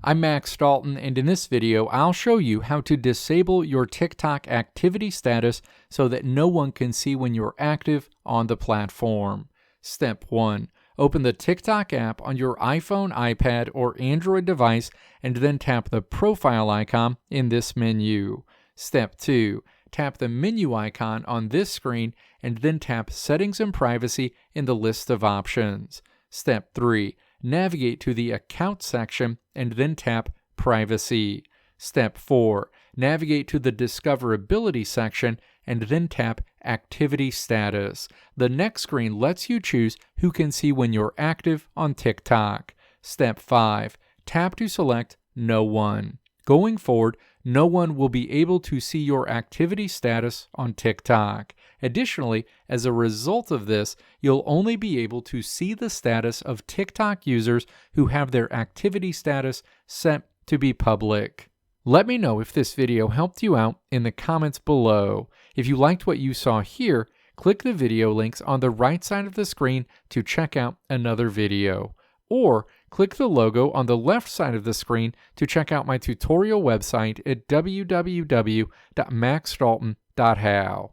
I'm Max Dalton, and in this video, I'll show you how to disable your TikTok activity status so that no one can see when you're active on the platform. Step 1. Open the TikTok app on your iPhone, iPad, or Android device, and then tap the profile icon in this menu. Step 2. Tap the menu icon on this screen, and then tap Settings and Privacy in the list of options. Step 3. Navigate to the Account section and then tap Privacy. Step 4. Navigate to the Discoverability section and then tap Activity Status. The next screen lets you choose who can see when you're active on TikTok. Step 5. Tap to select No One. Going forward, no one will be able to see your activity status on TikTok. Additionally, as a result of this, you'll only be able to see the status of TikTok users who have their activity status set to be public. Let me know if this video helped you out in the comments below. If you liked what you saw here, click the video links on the right side of the screen to check out another video. Or click the logo on the left side of the screen to check out my tutorial website at www.maxdalton.how.